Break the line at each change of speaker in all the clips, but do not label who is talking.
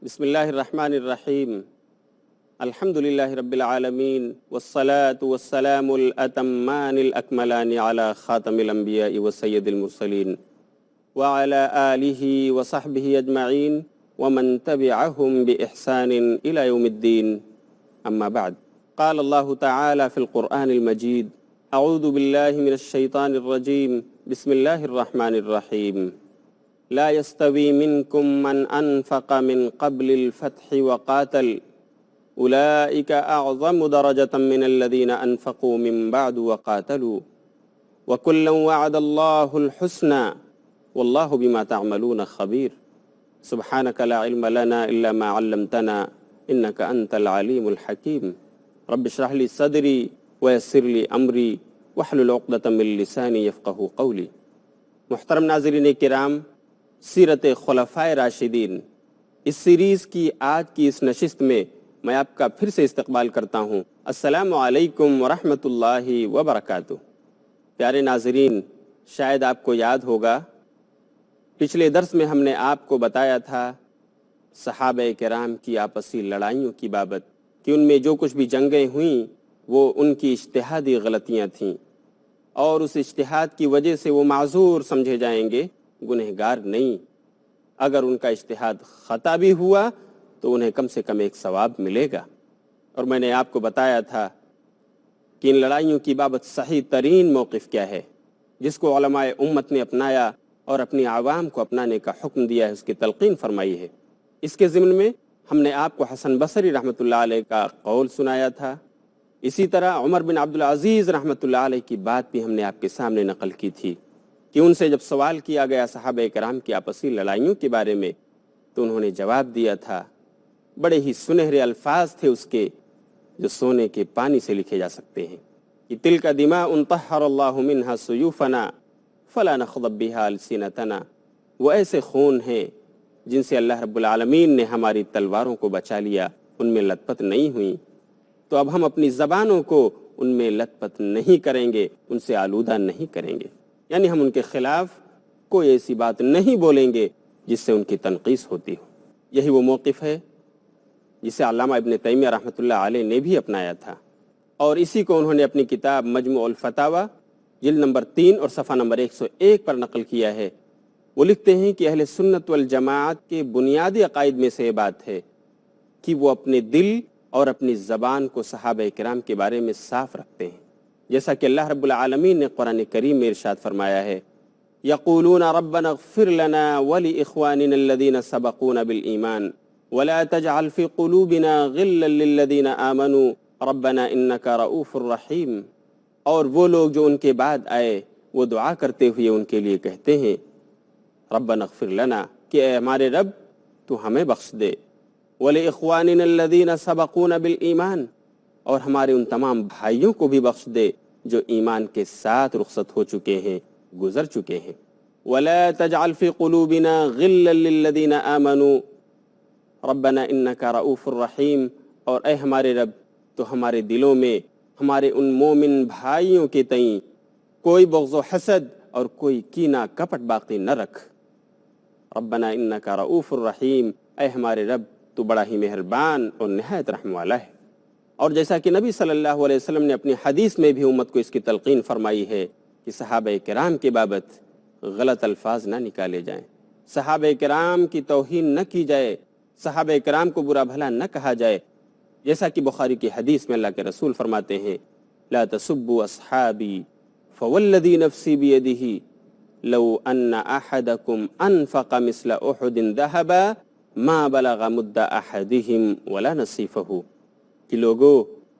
بسم اللہ الرحمن الرحیم الحمد للہ رب العالمین والصلاة والسلام الاتمان الاکملان علی خاتم الانبیاء وسید المرسلین وعلی آلہ وصحبہ اجمعین ومن تبعہم بإحسان الى یوم الدین اما بعد قال اللہ تعالی فی القرآن المجید اعوذ باللہ من الشیطان الرجیم بسم اللہ الرحمن الرحیم لا يستوي منكم من أنفق من قبل الفتح وقاتل أولئك أعظم درجة من الذين أنفقوا من بعد وقاتلوا وكلا وعد الله الحسنى والله بما تعملون خبير سبحانك لا علم لنا إلا ما علمتنا إنك أنت العليم الحكيم رب اشرح لي صدري ويسر لي أمري واحلل عقدة من لساني يفقهوا قولي. محترم ناظرین کرام، سیرت خلفائے راشدین اس سیریز کی آج کی اس نشست میں میں آپ کا پھر سے استقبال کرتا ہوں۔ السلام علیکم ورحمۃ اللہ وبرکاتہ۔ پیارے ناظرین، شاید آپ کو یاد ہوگا پچھلے درس میں ہم نے آپ کو بتایا تھا صحابہ کرام کی آپسی لڑائیوں کی بابت کہ ان میں جو کچھ بھی جنگیں ہوئیں وہ ان کی اجتہادی غلطیاں تھیں، اور اس اجتہاد کی وجہ سے وہ معذور سمجھے جائیں گے، گنہگار نہیں۔ اگر ان کا اجتہاد خطا بھی ہوا تو انہیں کم سے کم ایک ثواب ملے گا۔ اور میں نے آپ کو بتایا تھا کہ ان لڑائیوں کی بابت صحیح ترین موقف کیا ہے، جس کو علماء امت نے اپنایا اور اپنی عوام کو اپنانے کا حکم دیا ہے، اس کی تلقین فرمائی ہے۔ اس کے ضمن میں ہم نے آپ کو حسن بصری رحمۃ اللہ علیہ کا قول سنایا تھا، اسی طرح عمر بن عبدالعزیز رحمۃ اللہ علیہ کی بات بھی ہم نے آپ کے سامنے نقل کی تھی کہ ان سے جب سوال کیا گیا صحابہ کرام کی آپسی لڑائیوں کے بارے میں تو انہوں نے جواب دیا تھا، بڑے ہی سنہرے الفاظ تھے اس کے، جو سونے کے پانی سے لکھے جا سکتے ہیں کہ تلک دماء طہر اللہ منہا سیوفنا فلا نخضب بہا السنتنا، وہ ایسے خون ہیں جن سے اللہ رب العالمین نے ہماری تلواروں کو بچا لیا، ان میں لت پت نہیں ہوئیں، تو اب ہم اپنی زبانوں کو ان میں لت پت نہیں کریں گے، ان سے آلودہ نہیں کریں گے، یعنی ہم ان کے خلاف کوئی ایسی بات نہیں بولیں گے جس سے ان کی تنقیص ہوتی ہو۔ یہی وہ موقف ہے جسے علامہ ابن تیمیہ رحمۃ اللہ علیہ نے بھی اپنایا تھا، اور اسی کو انہوں نے اپنی کتاب مجموع الفتاوی جلد نمبر 3 اور صفحہ نمبر 101 پر نقل کیا ہے۔ وہ لکھتے ہیں کہ اہل سنت والجماعت کے بنیادی عقائد میں سے یہ بات ہے کہ وہ اپنے دل اور اپنی زبان کو صحابہ کرام کے بارے میں صاف رکھتے ہیں، جیسا کہ اللہ رب العالمین نے قرآن کریم میں ارشاد فرمایا ہے، یقولون ربنا اغفر لنا ولاخواننا الذین سبقونا بالایمان ولا تجعل فی قلوبنا غلا للذین آمنوا ربنا انک رؤوف رحیم۔ اور وہ لوگ جو ان کے بعد آئے وہ دعا کرتے ہوئے ان کے لیے کہتے ہیں ربنا اغفر لنا، کہ اے ہمارے رب تو ہمیں بخش دے، ولاخواننا الذین سبقونا بالایمان، اور ہمارے ان تمام بھائیوں کو بھی بخش دے جو ایمان کے ساتھ رخصت ہو چکے ہیں، گزر چکے ہیں۔ ولا تجعل فی قلوبنا غلا للذین آمنوا ربنا انک رؤوف الرحیم، اور اے ہمارے رب تو ہمارے دلوں میں ہمارے ان مومن بھائیوں کے تئیں کوئی بغض و حسد اور کوئی کینہ کپٹ باقی نہ رکھ۔ ربنا انک رؤوف الرحیم، اے ہمارے رب تو بڑا ہی مہربان اور نہایت رحم والا ہے۔ اور جیسا کہ نبی صلی اللہ علیہ وسلم نے اپنی حدیث میں بھی امت کو اس کی تلقین فرمائی ہے کہ صحابہ کرام کے بابت غلط الفاظ نہ نکالے جائیں، صحابہ کرام کی توہین نہ کی جائے، صحابہ کرام کو برا بھلا نہ کہا جائے، جیسا کہ بخاری کی حدیث میں اللہ کے رسول فرماتے ہیں لا تسبوا اصحابی فوالذی نفسی بیدہ لو ان احدکم انفق مثل احد ذہبا ما بلغ مد احدہم ولا نصیفہ، کہ لوگو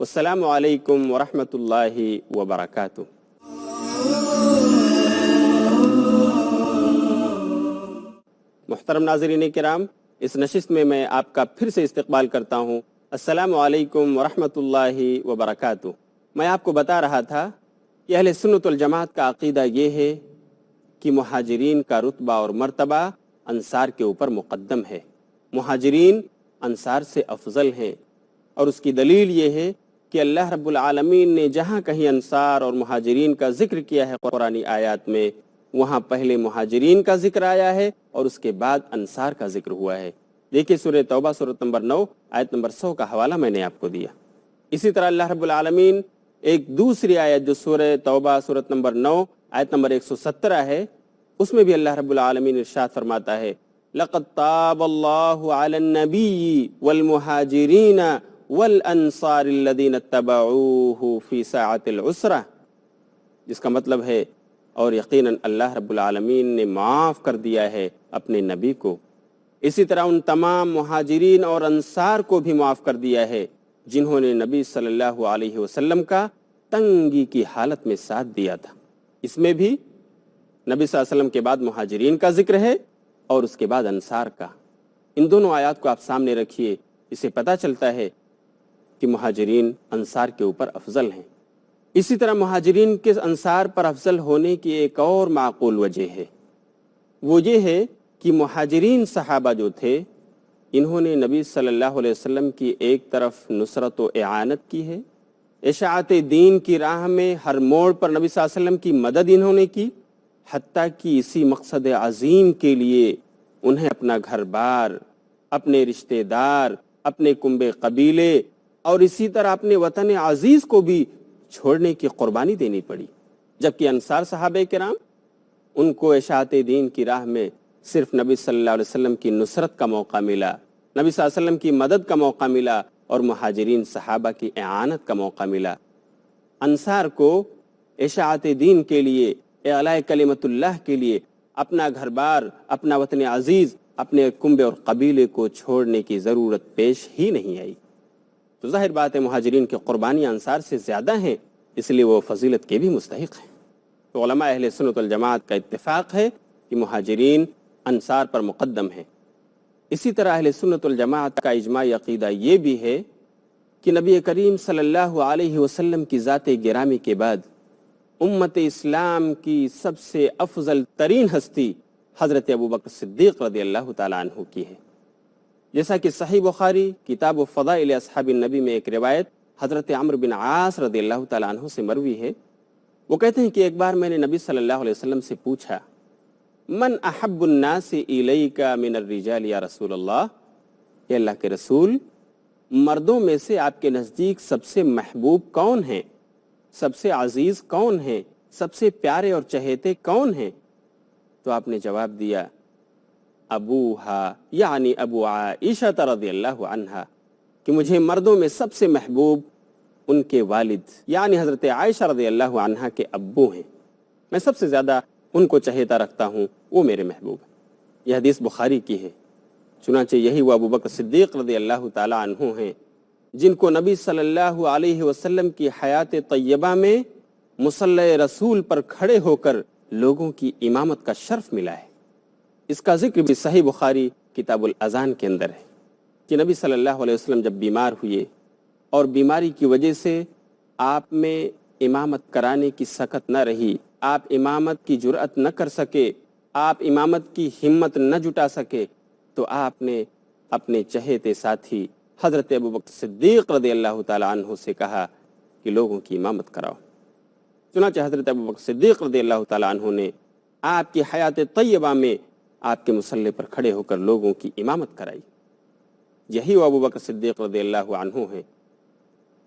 والسلام علیکم ورحمۃ اللہ وبرکاتہ۔ محترم ناظرین کرام، اس نشست میں آپ کا پھر سے استقبال کرتا ہوں۔ السلام علیکم ورحمۃ اللہ وبرکاتہ۔ میں آپ کو بتا رہا تھا کہ اہل سنت والجماعت کا عقیدہ یہ ہے کہ مہاجرین کا رتبہ اور مرتبہ انصار کے اوپر مقدم ہے، مہاجرین انصار سے افضل ہیں، اور اس کی دلیل یہ ہے کہ اللہ رب العالمین نے جہاں کہیں انصار اور مہاجرین کا ذکر کیا ہے قرآنی آیات میں، وہاں پہلے مہاجرین کا ذکر آیا ہے اور اس کے بعد انصار کا ذکر ہوا ہے۔ دیکھیے سورہ توبہ سورۃ نمبر 9 آیت نمبر 100 کا حوالہ میں نے آپ کو دیا۔ اسی طرح اللہ رب العالمین ایک دوسری آیت جو سورہ توبہ سورۃ نمبر 9 آیت نمبر 117 ہے، اس میں بھی اللہ رب العالمین ارشاد فرماتا ہے لَقَدْ طَابَ اللَّهُ عَلَى النَّبِيِّ وَالْمُهَاجِرِينَ وَالْأَنصَارِ الَّذِينَ اتَّبَعُوهُ فِي سَاعَةِ الْعُسْرَةِ، جس کا مطلب ہے اور یقیناً اللہ رب العالمین نے معاف کر دیا ہے اپنے نبی کو، اسی طرح ان تمام مہاجرین اور انصار کو بھی معاف کر دیا ہے جنہوں نے نبی صلی اللہ علیہ وسلم کا تنگی کی حالت میں ساتھ دیا تھا۔ اس میں بھی نبی صلی اللہ علیہ وسلم کے بعد مہاجرین کا ذکر ہے اور اس کے بعد انصار کا۔ ان دونوں آیات کو آپ سامنے رکھیے، اسے پتہ چلتا ہے کہ مہاجرین انصار کے اوپر افضل ہیں۔ اسی طرح مہاجرین کے انصار پر افضل ہونے کی ایک اور معقول وجہ ہے، وہ یہ ہے کہ مہاجرین صحابہ جو تھے انہوں نے نبی صلی اللہ علیہ وسلم کی ایک طرف نصرت و اعانت کی ہے، اشاعت دین کی راہ میں ہر موڑ پر نبی صلی اللہ علیہ وسلم کی مدد انہوں نے کی، حتیٰ کہ اسی مقصد عظیم کے لیے انہیں اپنا گھر بار، اپنے رشتہ دار، اپنے کنبے قبیلے اور اسی طرح اپنے وطن عزیز کو بھی چھوڑنے کی قربانی دینی پڑی، جبکہ انصار صحابہ کرام ان کو اشاعت دین کی راہ میں صرف نبی صلی اللہ علیہ وسلم کی نصرت کا موقع ملا، نبی صلی اللہ علیہ وسلم کی مدد کا موقع ملا اور مہاجرین صحابہ کی اعانت کا موقع ملا۔ انصار کو اشاعت دین کے لیے، اعلاء کلمت اللہ کے لیے اپنا گھر بار، اپنا وطن عزیز، اپنے کنبے اور قبیلے کو چھوڑنے کی ضرورت پیش ہی نہیں آئی۔ تو ظاہر بات ہے مہاجرین کی قربانیاں انصار سے زیادہ ہیں، اس لیے وہ فضیلت کے بھی مستحق ہیں۔ تو علماء اہل سنت والجماعت کا اتفاق ہے کہ مہاجرین انصار پر مقدم ہیں۔ اسی طرح اہل سنت والجماعت کا اجماعی عقیدہ یہ بھی ہے کہ نبی کریم صلی اللہ علیہ وسلم کی ذات گرامی کے بعد امت اسلام کی سب سے افضل ترین ہستی حضرت ابوبکر صدیق رضی اللہ تعالیٰ عنہ کی ہے، جیسا کہ صحیح بخاری کتاب و فضائل اصحاب النبی میں ایک روایت حضرت عمرو بن عاص رضی اللہ تعالیٰ عنہ سے مروی ہے۔ وہ کہتے ہیں کہ ایک بار میں نے نبی صلی اللہ علیہ وسلم سے پوچھا من احب الناس الیک من الرجال یا رسول اللہ، کہ اللہ کے رسول مردوں میں سے آپ کے نزدیک سب سے محبوب کون ہیں، سب سے عزیز کون ہیں، سب سے پیارے اور چہیتے کون ہیں؟ تو آپ نے جواب دیا ابوہا یعنی ابو عائشہ رضی اللہ عنہا، کہ مجھے مردوں میں سب سے محبوب ان کے والد یعنی حضرت عائشہ رضی اللہ عنہا کے ابو ہیں، میں سب سے زیادہ ان کو چہیتا رکھتا ہوں، وہ میرے محبوب ہیں۔ یہ حدیث بخاری کی ہے۔ چنانچہ یہی وہ ابوبکر صدیق رضی اللہ تعالی عنہ ہیں جن کو نبی صلی اللہ علیہ وسلم کی حیات طیبہ میں مصلی رسول پر کھڑے ہو کر لوگوں کی امامت کا شرف ملا ہے۔ اس کا ذکر بھی صحیح بخاری کتاب الاذان کے اندر ہے کہ نبی صلی اللہ علیہ وسلم جب بیمار ہوئے اور بیماری کی وجہ سے آپ میں امامت کرانے کی سکت نہ رہی، آپ امامت کی جرأت نہ کر سکے، آپ امامت کی ہمت نہ جٹا سکے، تو آپ نے اپنے چہیتے ساتھی حضرت ابوبکر صدیق رضی اللہ تعالیٰ عنہ سے کہا کہ لوگوں کی امامت کراؤ۔ چنانچہ حضرت ابوبکر صدیق رضی اللہ تعالیٰ عنہ نے آپ کی حیات طیبہ میں آپ کے مصلی پر کھڑے ہو کر لوگوں کی امامت کرائی۔ یہی وہ ابوبکر صدیق رضی اللہ عنہ ہیں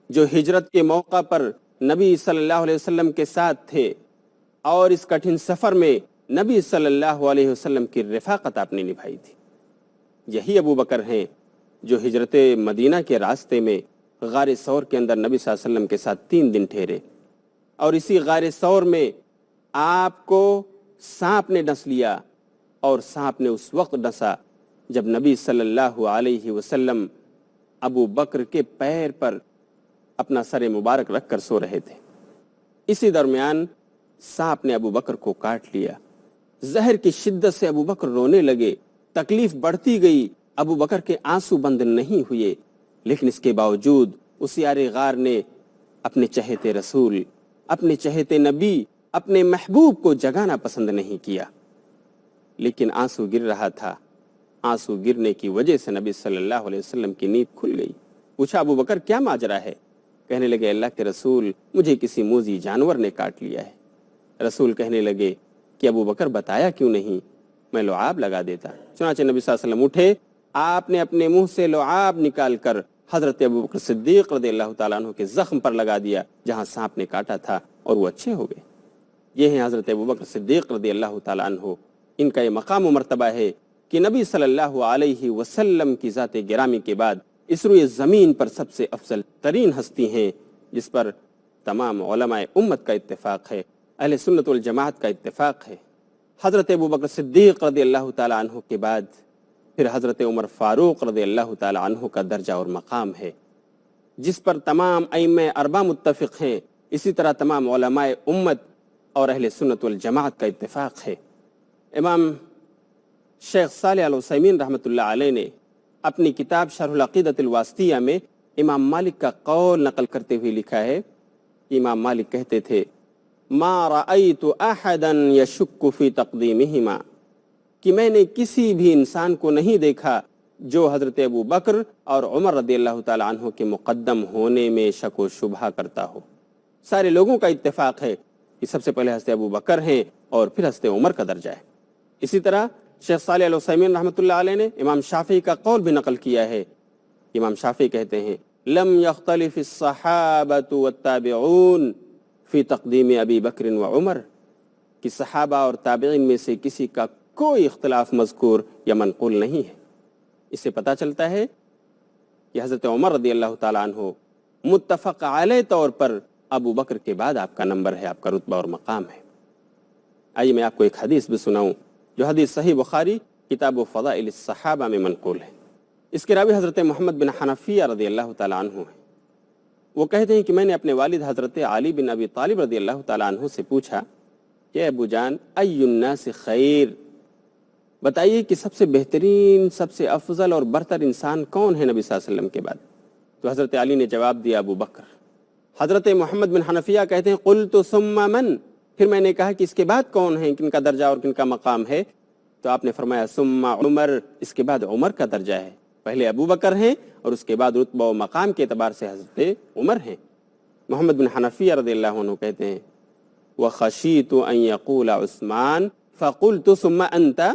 جو ہجرت کے موقع پر نبی صلی اللہ علیہ وسلم کے ساتھ تھے اور اس کٹھن سفر میں نبی صلی اللہ علیہ وسلم کی رفاقت آپ نے نبھائی تھی۔ یہی ابوبکر ہیں جو ہجرت مدینہ کے راستے میں غار ثور کے اندر نبی صلی اللہ علیہ وسلم کے ساتھ 3 دن ٹھہرے، اور اسی غار ثور میں آپ کو سانپ نے ڈس لیا، اور سانپ نے اس وقت ڈسا جب نبی صلی اللہ علیہ وسلم ابو بکر کے پیر پر اپنا سر مبارک رکھ کر سو رہے تھے۔ اسی درمیان سانپ نے ابو بکر کو کاٹ لیا۔ زہر کی شدت سے ابو بکر رونے لگے، تکلیف بڑھتی گئی، ابو بکر کے آنسو بند نہیں ہوئے، لیکن اس کے باوجود اس یار غار نے اپنے چہیتے رسول، اپنے چہیتے نبی، اپنے محبوب کو جگانا پسند نہیں کیا، لیکن آنسو گر رہا تھا۔ آنسو گرنے کی وجہ سے نبی صلی اللہ علیہ وسلم کی نیند کھل گئی۔ پوچھا ابو بکر کیا ماجرا ہے؟ کہنے لگے اللہ کے رسول مجھے کسی موذی جانور نے کاٹ لیا ہے۔ رسول کہنے لگے کہ ابو بکر بتایا کیوں نہیں، میں لعاب لگا دیتا۔ چنانچہ نبی صلی اللہ علیہ وسلم اٹھے، آپ نے اپنے منہ سے لعاب نکال کر حضرت ابو بکر صدیق رضی اللہ تعالیٰ عنہ کے زخم پر لگا دیا جہاں سانپ نے کاٹا تھا، اور وہ اچھے ہو گئے۔ یہ ہیں حضرت ابو بکر صدیق رضی اللہ تعالیٰ عنہ۔ ان کا یہ مقام و مرتبہ ہے کہ نبی صلی اللہ علیہ وسلم کی ذات گرامی کے بعد اس روئے زمین پر سب سے افضل ترین ہستی ہیں، جس پر تمام علماء امت کا اتفاق ہے، اہل سنت والجماعت کا اتفاق ہے۔ حضرت ابو بکر صدیق رضی اللہ تعالیٰ عنہ کے بعد پھر حضرت عمر فاروق رضی اللہ تعالیٰ عنہ کا درجہ اور مقام ہے، جس پر تمام ائمہ اربعہ متفق ہیں، اسی طرح تمام علماء امت اور اہل سنت والجماعت کا اتفاق ہے۔ امام شیخ صالح العثیمین رحمۃ اللہ علیہ نے اپنی کتاب شرح العقیدۃ الواسطیہ میں امام مالک کا قول نقل کرتے ہوئے لکھا ہے کہ امام مالک کہتے تھے ما رأیت احدا یشک فی تقدیمہما، کہ میں نے کسی بھی انسان کو نہیں دیکھا جو حضرت ابو بکر اور عمر رضی اللہ تعالی عنہ کے مقدم ہونے میں شک و شبہ کرتا ہو۔ سارے لوگوں کا اتفاق ہے کہ سب سے پہلے حضرت ابو بکر ہیں اور پھر حضرت عمر کا درجہ ہے۔ اسی طرح شیخ صالح العثیمین رحمۃ اللہ علیہ نے امام شافعی کا قول بھی نقل کیا ہے۔ امام شافعی کہتے ہیں لم یختلف الصحابۃ والتابعون فی تقدیم ابی بکر و عمر، کہ صحابہ اور تابعین میں سے کسی کا کوئی اختلاف مذکور یا منقول نہیں ہے۔ اس سے پتہ چلتا ہے کہ حضرت عمر رضی اللہ تعالیٰ عنہ متفق علیہ طور پر ابو بکر کے بعد آپ کا نمبر ہے، آپ کا رتبہ اور مقام ہے۔ آئیے میں آپ کو ایک حدیث بھی سناؤں جو حدیث صحیح بخاری کتاب فضائل الصحابہ میں منقول ہے۔ اس کے راوی حضرت محمد بن حنفیہ رضی اللہ تعالیٰ عنہ ہیں۔ وہ کہتے ہیں کہ میں نے اپنے والد حضرت علی بن ابی طالب رضی اللہ تعالیٰ عنہ سے پوچھا کہ ابو جان ای الناس خیر، بتائیے کہ سب سے بہترین، سب سے افضل اور برتر انسان کون ہے نبی صلی اللہ علیہ وسلم کے بعد؟ تو حضرت علی نے جواب دیا ابو بکر۔ حضرت محمد بن حنفیہ کہتے ہیں قلت ثم من، پھر میں نے کہا کہ اس کے بعد کون ہے، کن کا درجہ اور کن کا مقام ہے؟ تو آپ نے فرمایا ثم عمر، اس کے بعد عمر کا درجہ ہے، پہلے ابو بکر ہیں اور اس کے بعد رتبہ و مقام کے اعتبار سے حضرت عمر ہیں۔ محمد بن حنفیہ رضی اللہ عنہ کہتے ہیں وَخَشِيتُ أَن يَقُولَ عثمان فَقُلْتُ ثُمَّ أَنْتَ،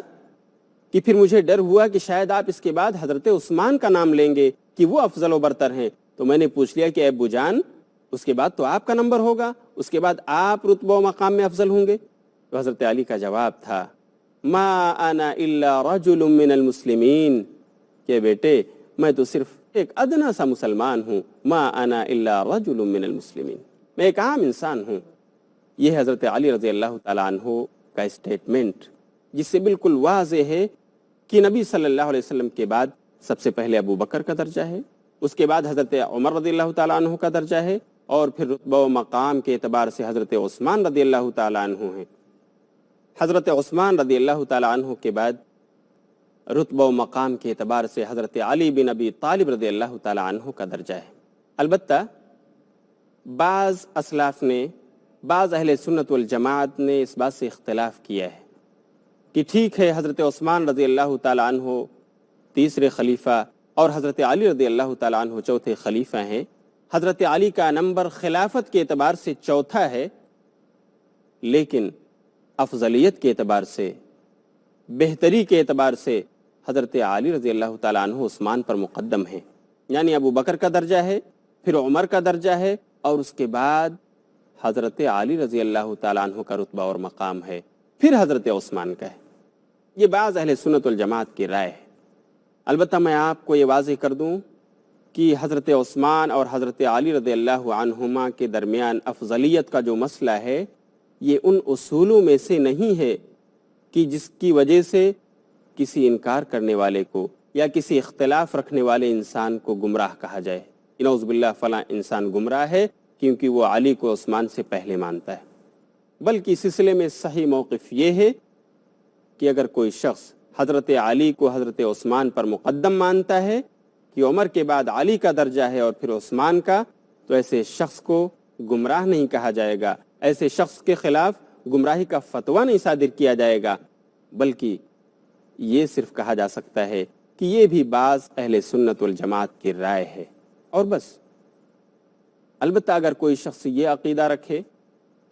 کہ پھر مجھے ڈر ہوا کہ شاید آپ اس کے بعد حضرت عثمان کا نام لیں گے کہ وہ افضل و برتر ہیں، تو میں نے پوچھ لیا کہ ابو جان اس کے بعد تو آپ کا نمبر ہوگا، اس کے بعد آپ رتبہ و مقام میں افضل ہوں گے۔ تو حضرت علی کا جواب تھا ما انا الا رجل من المسلمین، کہ بیٹے میں تو صرف ایک ادنا سا مسلمان ہوں، ما انا الا رجل من المسلمین، میں ایک عام انسان ہوں۔ یہ حضرت علی رضی اللہ تعالیٰ عنہ کا اسٹیٹمنٹ، جس سے بالکل واضح ہے کہ نبی صلی اللہ علیہ وسلم کے بعد سب سے پہلے ابو بکر کا درجہ ہے، اس کے بعد حضرت عمر رضی اللہ تعالیٰ عنہ کا درجہ ہے، اور پھر رتبہ و مقام کے اعتبار سے حضرت عثمان رضی اللہ تعالیٰ عنہ ہیں۔ حضرت عثمان رضی اللہ تعالیٰ عنہ کے بعد رتبہ و مقام کے اعتبار سے حضرت علی بن ابی طالب رضی اللہ تعالیٰ عنہ کا درجہ ہے۔ البتہ بعض اسلاف نے، بعض اہل سنت والجماعت نے اس بات سے اختلاف کیا ہے کہ ٹھیک ہے حضرت عثمان رضی اللہ تعالیٰ عنہ تیسرے خلیفہ اور حضرت علی رضی اللہ تعالیٰ عنہ چوتھے خلیفہ ہیں، حضرت علی کا نمبر خلافت کے اعتبار سے چوتھا ہے، لیکن افضلیت کے اعتبار سے، بہتری کے اعتبار سے حضرت علی رضی اللہ تعالیٰ عنہ عثمان پر مقدم ہیں، یعنی ابو بکر کا درجہ ہے، پھر عمر کا درجہ ہے، اور اس کے بعد حضرت علی رضی اللہ تعالیٰ عنہ کا رتبہ اور مقام ہے، پھر حضرت عثمان کا ہے۔ یہ بعض اہل سنت والجماعت کی رائے ہے۔ البتہ میں آپ کو یہ واضح کر دوں کہ حضرت عثمان اور حضرت علی رضی اللہ عنہما کے درمیان افضلیت کا جو مسئلہ ہے، یہ ان اصولوں میں سے نہیں ہے کہ جس کی وجہ سے کسی انکار کرنے والے کو یا کسی اختلاف رکھنے والے انسان کو گمراہ کہا جائے۔ کہ نعوذ باللہ فلاں انسان گمراہ ہے کیونکہ وہ علی کو عثمان سے پہلے مانتا ہے، بلکہ اس سلسلے میں صحیح موقف یہ ہے کہ اگر کوئی شخص حضرت علی کو حضرت عثمان پر مقدم مانتا ہے کہ عمر کے بعد علی کا درجہ ہے اور پھر عثمان کا، تو ایسے شخص کو گمراہ نہیں کہا جائے گا، ایسے شخص کے خلاف گمراہی کا فتویٰ نہیں صادر کیا جائے گا، بلکہ یہ صرف کہا جا سکتا ہے کہ یہ بھی بعض اہل سنت والجماعت کی رائے ہے اور بس۔ البتہ اگر کوئی شخص یہ عقیدہ رکھے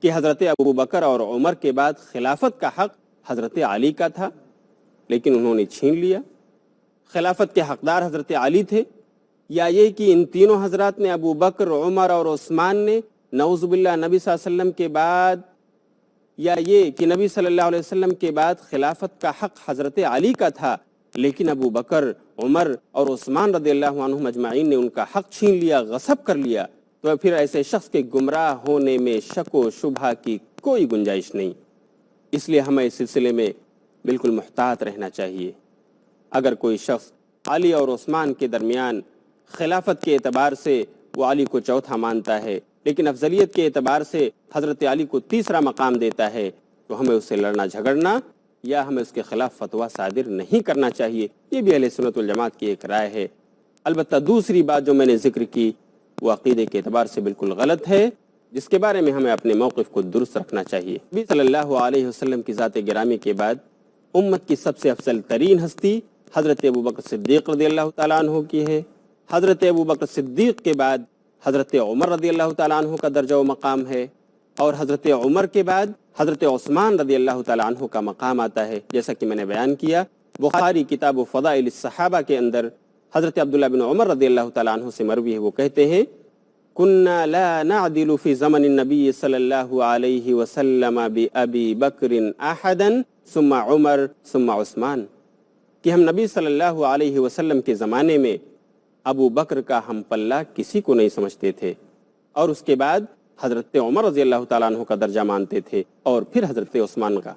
کہ حضرت ابو بکر اور عمر کے بعد خلافت کا حق حضرت علی کا تھا لیکن انہوں نے چھین لیا، خلافت کے حقدار حضرت علی تھے، یا یہ کہ ان تینوں حضرات نے ابو بکر، عمر اور عثمان نے نعوذ باللہ نبی صلی اللہ علیہ وسلم کے بعد، یا یہ کہ نبی صلی اللہ علیہ وسلم کے بعد خلافت کا حق حضرت علی کا تھا لیکن ابو بکر، عمر اور عثمان رضی اللہ عنہم اجمعین نے ان کا حق چھین لیا، غصب کر لیا، تو پھر ایسے شخص کے گمراہ ہونے میں شک و شبہ کی کوئی گنجائش نہیں۔ اس لیے ہمیں اس سلسلے میں بالکل محتاط رہنا چاہیے۔ اگر کوئی شخص علی اور عثمان کے درمیان خلافت کے اعتبار سے وہ علی کو چوتھا مانتا ہے لیکن افضلیت کے اعتبار سے حضرت علی کو تیسرا مقام دیتا ہے، تو ہمیں اس سے لڑنا جھگڑنا یا ہمیں اس کے خلاف فتویٰ صادر نہیں کرنا چاہیے۔ یہ بھی اہل سنت والجماعت کی ایک رائے ہے۔ البتہ دوسری بات جو میں نے ذکر کی وہ عقیدے کے اعتبار سے بالکل غلط ہے، جس کے بارے میں ہمیں اپنے موقف کو درست رکھنا چاہیے۔ نبی صلی اللہ علیہ وسلم کی ذات گرامی کے بعد امت کی سب سے افضل ترین ہستی حضرت ابوبکر صدیق رضی اللہ تعالیٰ عنہ کی ہے۔ حضرت ابوبکر صدیق کے بعد حضرت عمر رضی اللہ تعالیٰ عنہ کا درجہ و مقام ہے، اور حضرت عمر کے بعد حضرت عثمان رضی اللہ تعالیٰ عنہ کا مقام آتا ہے۔ جیسا کہ میں نے بیان کیا، بخاری کتاب فضائل الصحابہ کے اندر حضرت عبداللہ بن عمر رضی اللہ تعالیٰ عنہ سے مروی ہے، وہ کہتے ہیں كنا لا نعدل في زمن النبي صلی اللہ علیہ وسلم بأبی بکر احدا ثم عمر ثم عثمان، کہ ہم نبی صلی اللہ علیہ وسلم کے زمانے میں ابو بکر کا ہم پلہ کسی کو نہیں سمجھتے تھے، اور اس کے بعد حضرت عمر رضی اللہ تعالیٰ عنہ کا درجہ مانتے تھے، اور پھر حضرت عثمان کا۔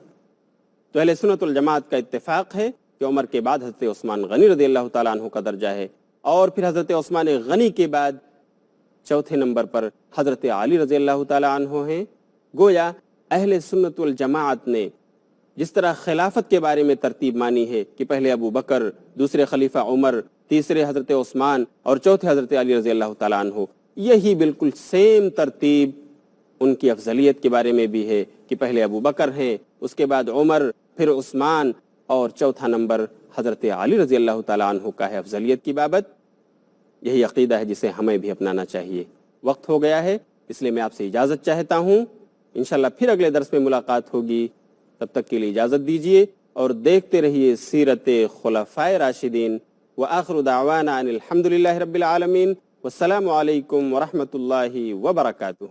تو اہل سنت والجماعت کا اتفاق ہے کہ عمر کے بعد حضرت عثمان غنی رضی اللہ تعالیٰ عنہ کا درجہ ہے، اور پھر حضرت عثمان غنی کے بعد چوتھے نمبر پر حضرت علی رضی اللہ تعالیٰ عنہ ہیں۔ گویا اہل سنت والجماعت نے جس طرح خلافت کے بارے میں ترتیب مانی ہے کہ پہلے ابو بکر، دوسرے خلیفہ عمر، تیسرے حضرت عثمان اور چوتھے حضرت علی رضی اللہ تعالیٰ عنہ، یہی بالکل سیم ترتیب ان کی افضلیت کے بارے میں بھی ہے کہ پہلے ابو بکر ہیں، اس کے بعد عمر، پھر عثمان، اور چوتھا نمبر حضرت علی رضی اللہ تعالیٰ عنہ کا ہے افضلیت کی بابت۔ یہی عقیدہ ہے جسے ہمیں بھی اپنانا چاہیے۔ وقت ہو گیا ہے، اس لیے میں آپ سے اجازت چاہتا ہوں، انشاءاللہ پھر اگلے درس میں ملاقات ہوگی۔ تب تک کے لیے اجازت دیجیے اور دیکھتے رہیے سیرت خلفائے راشدین۔ وآخر دعوانا ان الحمدللہ رب العالمین، والسلام علیکم ورحمۃ اللہ وبرکاتہ۔